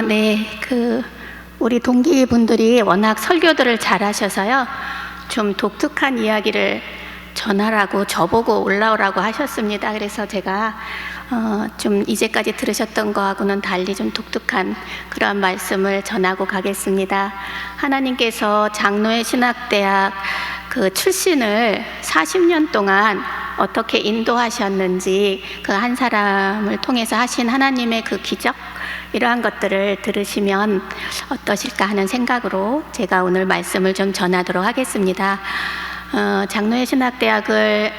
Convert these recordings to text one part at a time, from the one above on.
네, 우리 동기분들이 워낙 설교들을 잘하셔서요. 좀 독특한 이야기를 전하라고 저보고 올라오라고 하셨습니다. 그래서 제가 좀 이제까지 들으셨던 거하고는 달리 좀 독특한 그런 말씀을 전하고 가겠습니다. 하나님께서 장로의 신학대학 출신을 40년 동안 어떻게 인도하셨는지 그 한 사람을 통해서 하신 하나님의 그 기적, 이러한 것들을 들으시면 어떠실까 하는 생각으로 제가 오늘 말씀을 좀 전하도록 하겠습니다. 장로의 신학대학을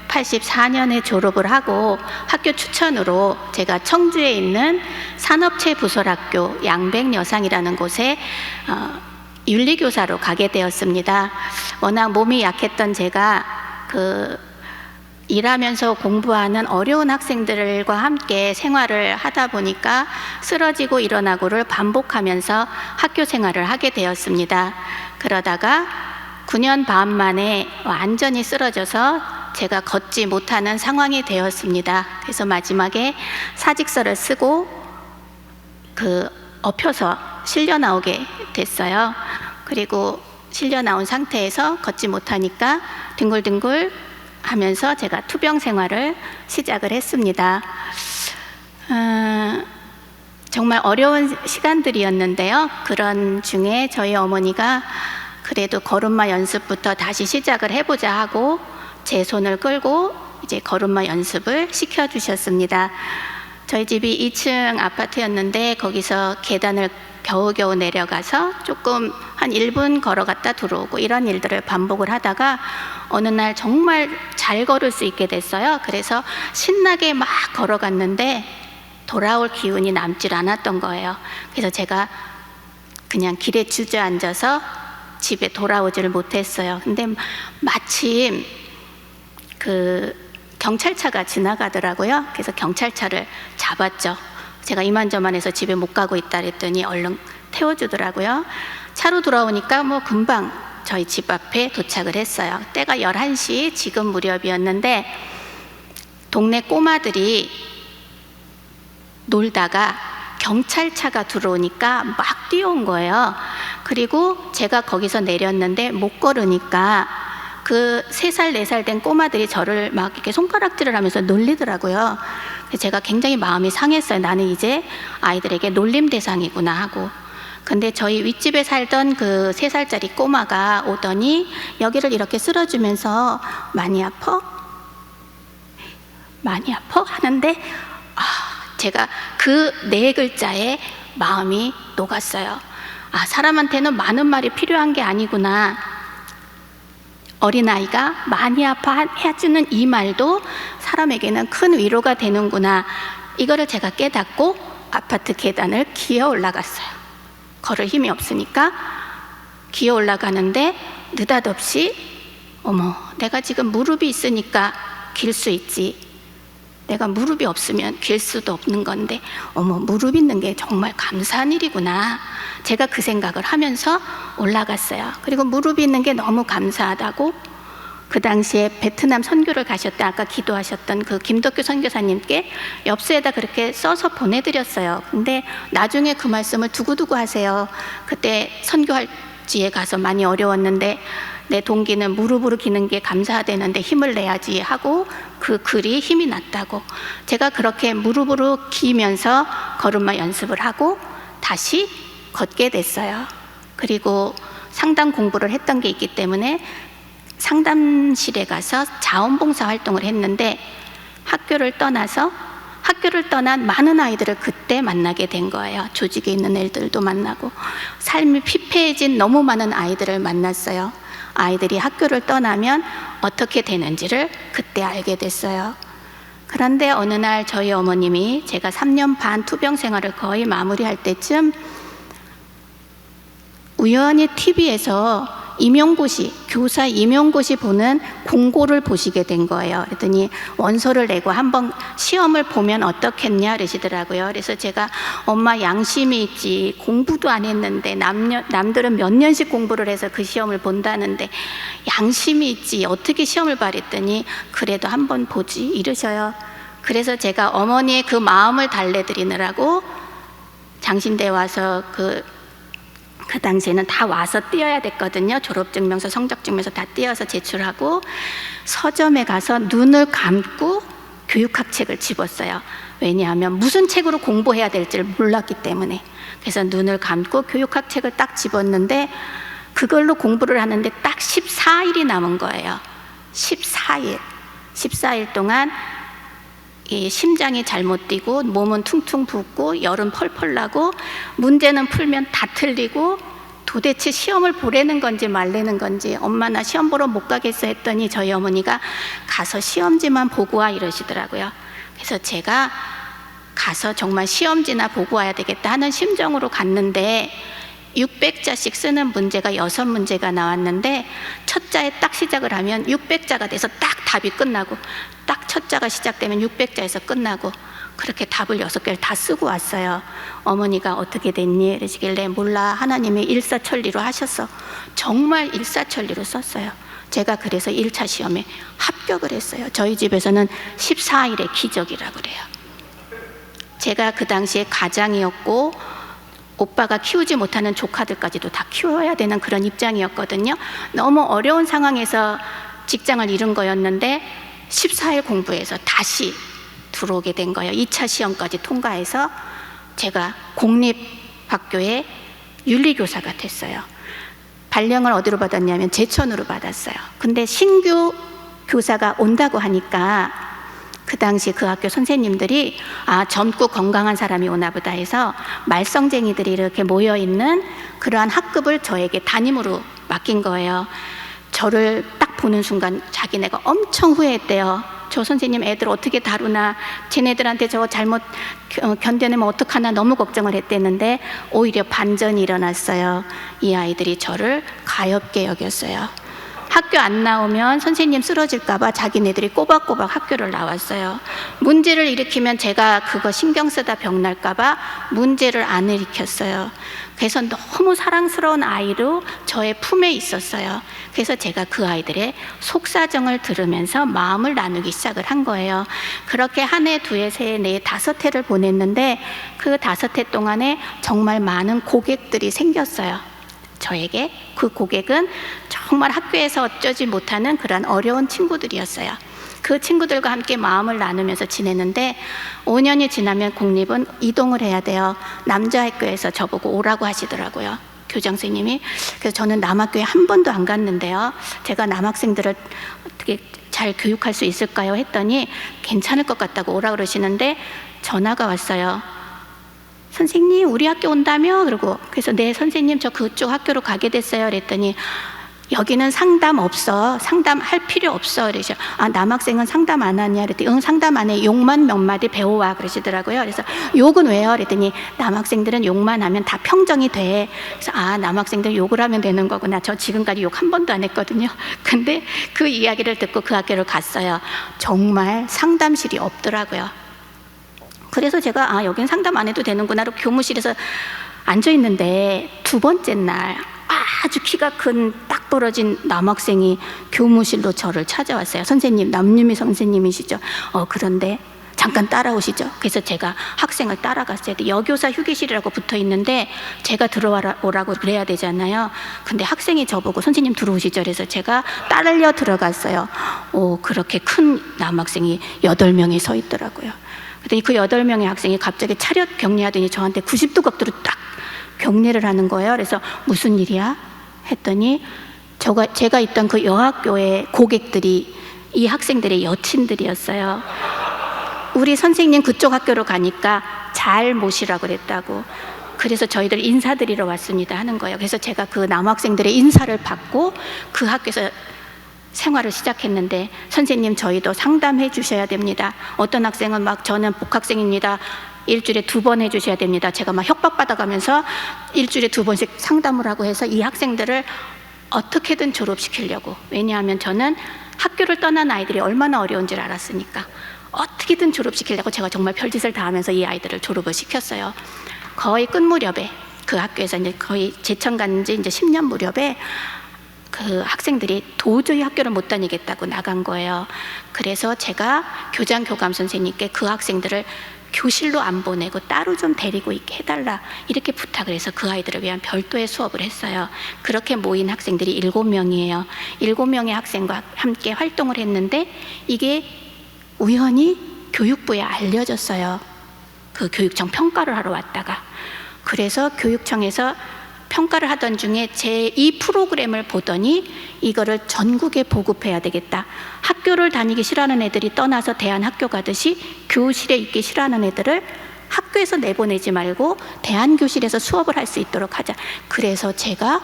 84년에 졸업을 하고 학교 추천으로 제가 청주에 있는 산업체 부설학교 양백여상이라는 곳에 윤리교사로 가게 되었습니다. 워낙 몸이 약했던 제가 일하면서 공부하는 어려운 학생들과 함께 생활을 하다 보니까 쓰러지고 일어나고를 반복하면서 학교 생활을 하게 되었습니다. 그러다가 9년 반 만에 완전히 쓰러져서 제가 걷지 못하는 상황이 되었습니다. 그래서 마지막에 사직서를 쓰고 엎혀서 실려 나오게 됐어요. 그리고 실려 나온 상태에서 걷지 못하니까 뒹굴뒹굴 하면서 제가 투병 생활을 시작을 했습니다. 정말 어려운 시간들이었는데요. 그런 중에 저희 어머니가 그래도 걸음마 연습부터 다시 시작을 해보자 하고 제 손을 끌고 이제 걸음마 연습을 시켜주셨습니다. 저희 집이 2층 아파트였는데 거기서 계단을 겨우겨우 내려가서 조금 한 1분 걸어갔다 들어오고 이런 일들을 반복을 하다가 어느 날 정말 잘 걸을 수 있게 됐어요. 그래서 신나게 막 걸어갔는데 돌아올 기운이 남질 않았던 거예요. 그래서 제가 그냥 길에 주저앉아서 집에 돌아오지를 못했어요. 근데 마침 경찰차가 지나가더라고요. 그래서 경찰차를 잡았죠. 제가 이만저만해서 집에 못 가고 있다 그랬더니 얼른 태워주더라고요. 차로 돌아오니까 금방 저희 집 앞에 도착을 했어요. 때가 11시 지금 무렵이었는데 동네 꼬마들이 놀다가 경찰차가 들어오니까 막 뛰어온 거예요. 그리고 제가 거기서 내렸는데 못 걸으니까 3살, 4살 된 꼬마들이 저를 막 이렇게 손가락질을 하면서 놀리더라고요. 제가 굉장히 마음이 상했어요. 나는 이제 아이들에게 놀림 대상이구나 하고. 근데 저희 윗집에 살던 3살짜리 꼬마가 오더니 여기를 이렇게 쓸어주면서 많이 아파? 많이 아파? 하는데 제가 그 4글자에 마음이 녹았어요. 사람한테는 많은 말이 필요한 게 아니구나. 어린아이가 많이 아파해주는 이 말도 사람에게는 큰 위로가 되는구나. 이거를 제가 깨닫고 아파트 계단을 기어 올라갔어요. 걸을 힘이 없으니까 기어 올라가는데 느닷없이 내가 지금 무릎이 있으니까 길 수 있지. 내가 무릎이 없으면 길 수도 없는 건데 무릎 있는 게 정말 감사한 일이구나. 제가 그 생각을 하면서 올라갔어요. 그리고 무릎이 있는 게 너무 감사하다고 그 당시에 베트남 선교를 가셨던 아까 기도하셨던 김덕규 선교사님께 엽서에다 그렇게 써서 보내드렸어요. 근데 나중에 그 말씀을 두고두고 하세요. 그때 선교할지에 가서 많이 어려웠는데 내 동기는 무릎으로 기는 게 감사하다는데 힘을 내야지 하고 그 글이 힘이 났다고. 제가 그렇게 무릎으로 기면서 걸음마 연습을 하고 다시 걷게 됐어요. 그리고 상담 공부를 했던 게 있기 때문에 상담실에 가서 자원봉사 활동을 했는데 학교를 떠난 많은 아이들을 그때 만나게 된 거예요. 조직에 있는 애들도 만나고 삶이 피폐해진 너무 많은 아이들을 만났어요. 아이들이 학교를 떠나면 어떻게 되는지를 그때 알게 됐어요. 그런데 어느 날 저희 어머님이 제가 3년 반 투병 생활을 거의 마무리할 때쯤 우연히 TV에서 교사 임용고시 보는 공고를 보시게 된 거예요. 그랬더니 원서를 내고 한번 시험을 보면 어떻겠냐 그러시더라고요. 그래서 제가 엄마 양심이 있지, 공부도 안 했는데 남들은 몇 년씩 공부를 해서 그 시험을 본다는데 양심이 있지 어떻게 시험을 봐 그랬더니 그래도 한번 보지 이러셔요. 그래서 제가 어머니의 그 마음을 달래드리느라고 장신대 와서 그 당시에는 다 와서 띄어야 됐거든요. 졸업증명서, 성적증명서 다 띄어서 제출하고 서점에 가서 눈을 감고 교육학책을 집었어요. 왜냐하면 무슨 책으로 공부해야 될지를 몰랐기 때문에. 그래서 눈을 감고 교육학책을 딱 집었는데 그걸로 공부를 하는데 딱 14일이 남은 거예요. 14일 동안 이 심장이 잘못 뛰고 몸은 퉁퉁 붓고 열은 펄펄 나고 문제는 풀면 다 틀리고 도대체 시험을 보라는 건지 말라는 건지 엄마 나 시험 보러 못 가겠어 했더니 저희 어머니가 가서 시험지만 보고 와 이러시더라고요. 그래서 제가 가서 정말 시험지나 보고 와야 되겠다 하는 심정으로 갔는데 600자씩 쓰는 문제가 6문제가 나왔는데 첫 자에 딱 시작을 하면 600자가 돼서 딱 답이 끝나고 딱 첫 자가 시작되면 600자에서 끝나고 그렇게 답을 6개를 다 쓰고 왔어요. 어머니가 어떻게 됐니? 이러시길래 몰라 하나님이 일사천리로 하셨어. 정말 일사천리로 썼어요. 제가 그래서 1차 시험에 합격을 했어요. 저희 집에서는 14일의 기적이라고 그래요. 제가 그 당시에 가장이었고 오빠가 키우지 못하는 조카들까지도 다 키워야 되는 그런 입장이었거든요. 너무 어려운 상황에서 직장을 잃은 거였는데 14일 공부해서 다시 들어오게 된 거예요. 2차 시험까지 통과해서 제가 공립학교의 윤리교사가 됐어요. 발령을 어디로 받았냐면 제천으로 받았어요. 근데 신규 교사가 온다고 하니까 그 당시 그 학교 선생님들이 젊고 건강한 사람이 오나 보다 해서 말썽쟁이들이 이렇게 모여있는 그러한 학급을 저에게 담임으로 맡긴 거예요. 저를 딱 보는 순간 자기네가 엄청 후회했대요. 저 선생님 애들 어떻게 다루나, 쟤네들한테 저거 잘못 견뎌내면 어떡하나 너무 걱정을 했댔는데 오히려 반전이 일어났어요. 이 아이들이 저를 가엾게 여겼어요. 학교 안 나오면 선생님 쓰러질까봐 자기네들이 꼬박꼬박 학교를 나왔어요. 문제를 일으키면 제가 그거 신경 쓰다 병날까봐 문제를 안 일으켰어요. 그래서 너무 사랑스러운 아이로 저의 품에 있었어요. 그래서 제가 그 아이들의 속사정을 들으면서 마음을 나누기 시작을 한 거예요. 그렇게 한 해, 두 해, 세 해, 네 해, 5해를 보냈는데 그 5해 동안에 정말 많은 고객들이 생겼어요. 저에게. 그 고객은 정말 학교에서 어쩌지 못하는 그런 어려운 친구들이었어요. 그 친구들과 함께 마음을 나누면서 지내는데 5년이 지나면 공립은 이동을 해야 돼요. 남자학교에서 저보고 오라고 하시더라고요. 교장 선생님이. 그래서 저는 남학교에 한 번도 안 갔는데요. 제가 남학생들을 어떻게 잘 교육할 수 있을까요? 했더니 괜찮을 것 같다고 오라 그러시는데 전화가 왔어요. 선생님 우리 학교 온다며? 그러고 그래서 네 선생님 저 그쪽 학교로 가게 됐어요. 그랬더니 여기는 상담 없어. 상담할 필요 없어. 그러셔. 남학생은 상담 안 하냐? 그랬더니 응 상담 안 해. 욕만 몇 마디 배워와 그러시더라고요. 그래서 욕은 왜요? 그랬더니 남학생들은 욕만 하면 다 평정이 돼. 그래서 남학생들 욕을 하면 되는 거구나. 저 지금까지 욕 한 번도 안 했거든요. 근데 그 이야기를 듣고 그 학교를 갔어요. 정말 상담실이 없더라고요. 그래서 제가 여긴 상담 안 해도 되는구나로 교무실에서 앉아있는데 두 번째 날 아주 키가 큰 딱 벌어진 남학생이 교무실로 저를 찾아왔어요. 선생님, 남유미 선생님이시죠? 그런데 잠깐 따라오시죠. 그래서 제가 학생을 따라갔어요. 여교사 휴게실이라고 붙어 있는데 제가 들어오라고 그래야 되잖아요. 근데 학생이 저보고 선생님 들어오시죠. 그래서 제가 따르려 들어갔어요. 그렇게 큰 남학생이 8명이 서 있더라고요. 그랬더니 그 8명의 학생이 갑자기 차렷 격리하더니 저한테 90도 각도로 딱 격리를 하는 거예요. 그래서 무슨 일이야? 했더니 제가 있던 그 여학교의 고객들이 이 학생들의 여친들이었어요. 우리 선생님 그쪽 학교로 가니까 잘 모시라고 그랬다고. 그래서 저희들 인사드리러 왔습니다 하는 거예요. 그래서 제가 그 남학생들의 인사를 받고 그 학교에서 생활을 시작했는데 선생님 저희도 상담해 주셔야 됩니다. 어떤 학생은 막 저는 복학생입니다. 일주일에 2번 해주셔야 됩니다. 제가 막 협박받아가면서 일주일에 2번씩 상담을 하고 해서 이 학생들을 어떻게든 졸업시키려고. 왜냐하면 저는 학교를 떠난 아이들이 얼마나 어려운지를 알았으니까 어떻게든 졸업시키려고 제가 정말 별짓을 다 하면서 이 아이들을 졸업을 시켰어요. 거의 끝 무렵에 그 학교에서 이제 거의 제천 간 지 이제 10년 무렵에 그 학생들이 도저히 학교를 못 다니겠다고 나간 거예요. 그래서 제가 교장 교감 선생님께 그 학생들을 교실로 안 보내고 따로 좀 데리고 있게 해달라 이렇게 부탁을 해서 그 아이들을 위한 별도의 수업을 했어요. 그렇게 모인 학생들이 7명이에요. 7명의 학생과 함께 활동을 했는데 이게 우연히 교육부에 알려졌어요. 그 교육청 평가를 하러 왔다가. 그래서 교육청에서 평가를 하던 중에 제 이 프로그램을 보더니 이거를 전국에 보급해야 되겠다. 학교를 다니기 싫어하는 애들이 떠나서 대안학교 가듯이 교실에 있기 싫어하는 애들을 학교에서 내보내지 말고 대안교실에서 수업을 할 수 있도록 하자. 그래서 제가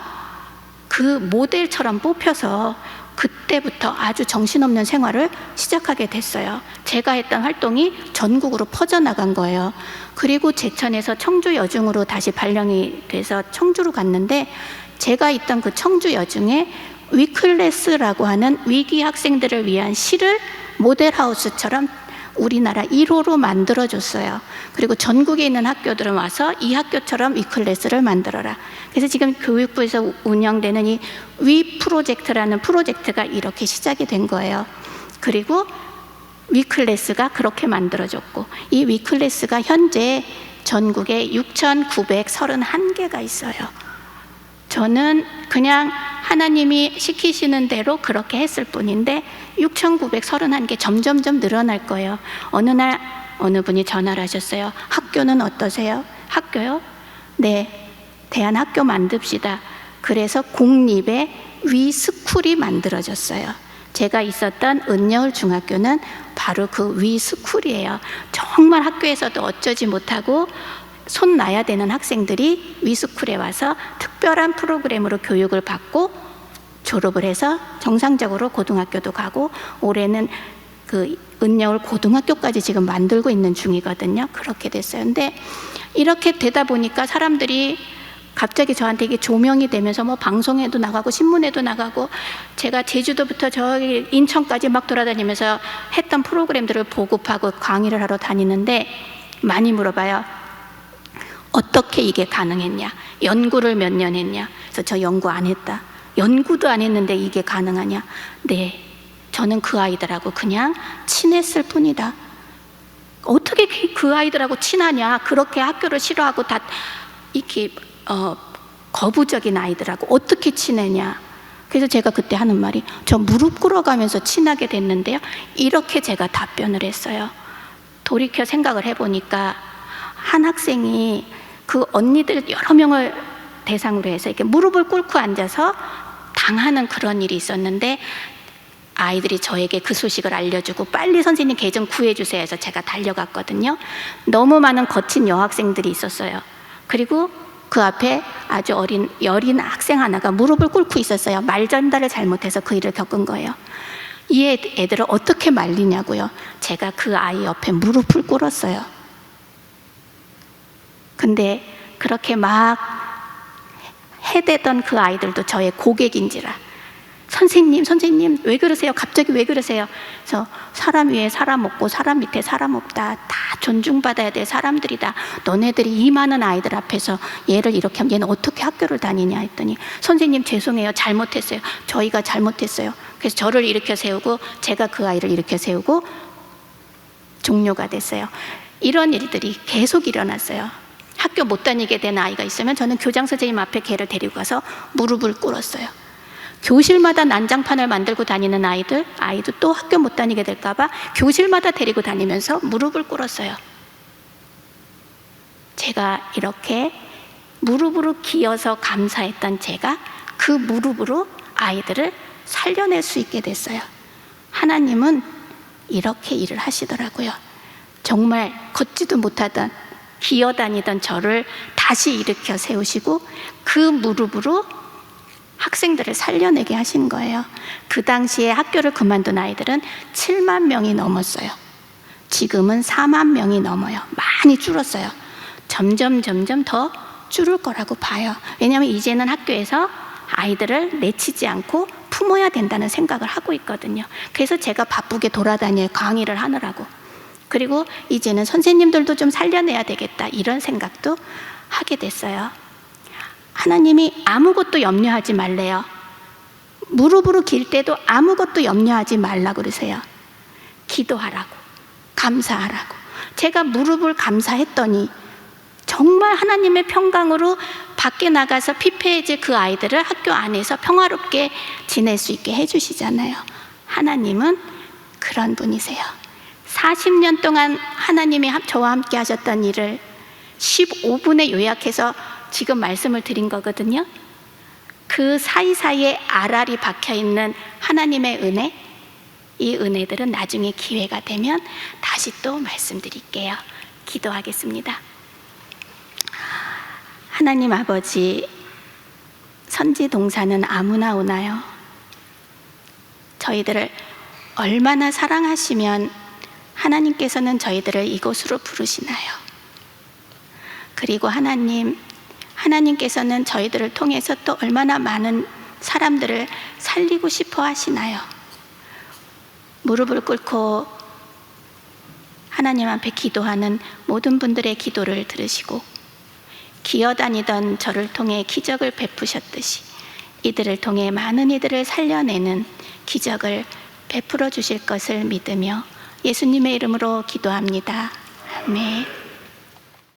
그 모델처럼 뽑혀서 그때부터 아주 정신없는 생활을 시작하게 됐어요. 제가 했던 활동이 전국으로 퍼져나간 거예요. 그리고 제천에서 청주 여중으로 다시 발령이 돼서 청주로 갔는데 제가 있던 그 청주 여중에 위클래스라고 하는 위기 학생들을 위한 시를 모델하우스처럼 우리나라 1호로 만들어줬어요. 그리고 전국에 있는 학교들은 와서 이 학교처럼 위클래스를 만들어라. 그래서 지금 교육부에서 운영되는 이 위 프로젝트라는 프로젝트가 이렇게 시작이 된 거예요. 그리고 위클래스가 그렇게 만들어졌고 이 위클래스가 현재 전국에 6,931개가 있어요. 저는 그냥 하나님이 시키시는 대로 그렇게 했을 뿐인데 6,931개 점점점 늘어날 거예요. 어느 날 어느 분이 전화를 하셨어요. 학교는 어떠세요? 학교요? 네, 대안학교 만듭시다. 그래서 공립의 위스쿨이 만들어졌어요. 제가 있었던 은여울 중학교는 바로 그 위스쿨이에요. 정말 학교에서도 어쩌지 못하고 손 놔야 되는 학생들이 위스쿨에 와서 특별한 프로그램으로 교육을 받고 졸업을 해서 정상적으로 고등학교도 가고 올해는 그 은여울 고등학교까지 지금 만들고 있는 중이거든요. 그렇게 됐어요. 근데 이렇게 되다 보니까 사람들이 갑자기 저한테 이게 조명이 되면서 뭐 방송에도 나가고 신문에도 나가고 제가 제주도부터 저기 인천까지 막 돌아다니면서 했던 프로그램들을 보급하고 강의를 하러 다니는데 많이 물어봐요. 어떻게 이게 가능했냐? 연구를 몇 년 했냐? 그래서 저 연구 안 했다. 연구도 안 했는데 이게 가능하냐? 네, 저는 그 아이들하고 그냥 친했을 뿐이다. 어떻게 그 아이들하고 친하냐? 그렇게 학교를 싫어하고 다 이렇게 거부적인 아이들하고 어떻게 친했냐? 그래서 제가 그때 하는 말이 저 무릎 꿇어가면서 친하게 됐는데요. 이렇게 제가 답변을 했어요. 돌이켜 생각을 해보니까 한 학생이 그 언니들 여러 명을 대상으로 해서 이렇게 무릎을 꿇고 앉아서 당하는 그런 일이 있었는데 아이들이 저에게 그 소식을 알려주고 빨리 선생님 개 좀 구해주세요 해서 제가 달려갔거든요. 너무 많은 거친 여학생들이 있었어요. 그리고 그 앞에 아주 여린 학생 하나가 무릎을 꿇고 있었어요. 말 전달을 잘못해서 그 일을 겪은 거예요. 이 애들을 어떻게 말리냐고요. 제가 그 아이 옆에 무릎을 꿇었어요. 근데 그렇게 막 해대던 그 아이들도 저의 고객인지라 선생님 왜 그러세요? 갑자기 왜 그러세요? 그래서 사람 위에 사람 없고 사람 밑에 사람 없다. 다 존중받아야 될 사람들이다. 너네들이 이 많은 아이들 앞에서 얘를 이렇게 하면 얘는 어떻게 학교를 다니냐 했더니 선생님 죄송해요. 잘못했어요. 저희가 잘못했어요. 그래서 저를 일으켜 세우고 제가 그 아이를 일으켜 세우고 종료가 됐어요. 이런 일들이 계속 일어났어요. 학교 못 다니게 된 아이가 있으면 저는 교장 선생님 앞에 걔를 데리고 가서 무릎을 꿇었어요. 교실마다 난장판을 만들고 다니는 아이도 또 학교 못 다니게 될까봐 교실마다 데리고 다니면서 무릎을 꿇었어요. 제가 이렇게 무릎으로 기어서 감사했던 제가 그 무릎으로 아이들을 살려낼 수 있게 됐어요. 하나님은 이렇게 일을 하시더라고요. 정말 걷지도 못하던 기어다니던 저를 다시 일으켜 세우시고 그 무릎으로 학생들을 살려내게 하신 거예요. 그 당시에 학교를 그만둔 아이들은 7만 명이 넘었어요. 지금은 4만 명이 넘어요. 많이 줄었어요. 점점 더 줄을 거라고 봐요. 왜냐하면 이제는 학교에서 아이들을 내치지 않고 품어야 된다는 생각을 하고 있거든요. 그래서 제가 바쁘게 돌아다녀요. 강의를 하느라고. 그리고 이제는 선생님들도 좀 살려내야 되겠다 이런 생각도 하게 됐어요. 하나님이 아무것도 염려하지 말래요. 무릎으로 길 때도 아무것도 염려하지 말라고 그러세요. 기도하라고, 감사하라고. 제가 무릎을 감사했더니 정말 하나님의 평강으로 밖에 나가서 피폐해질 그 아이들을 학교 안에서 평화롭게 지낼 수 있게 해주시잖아요. 하나님은 그런 분이세요. 40년 동안 하나님이 저와 함께 하셨던 일을 15분에 요약해서 지금 말씀을 드린 거거든요. 그 사이사이에 알알이 박혀있는 하나님의 은혜, 이 은혜들은 나중에 기회가 되면 다시 또 말씀드릴게요. 기도하겠습니다. 하나님 아버지, 선지 동사는 아무나 오나요? 저희들을 얼마나 사랑하시면 하나님께서는 저희들을 이곳으로 부르시나요? 그리고 하나님께서는 저희들을 통해서 또 얼마나 많은 사람들을 살리고 싶어 하시나요? 무릎을 꿇고 하나님 앞에 기도하는 모든 분들의 기도를 들으시고 기어다니던 저를 통해 기적을 베푸셨듯이 이들을 통해 많은 이들을 살려내는 기적을 베풀어 주실 것을 믿으며 예수님의 이름으로 기도합니다. 아멘.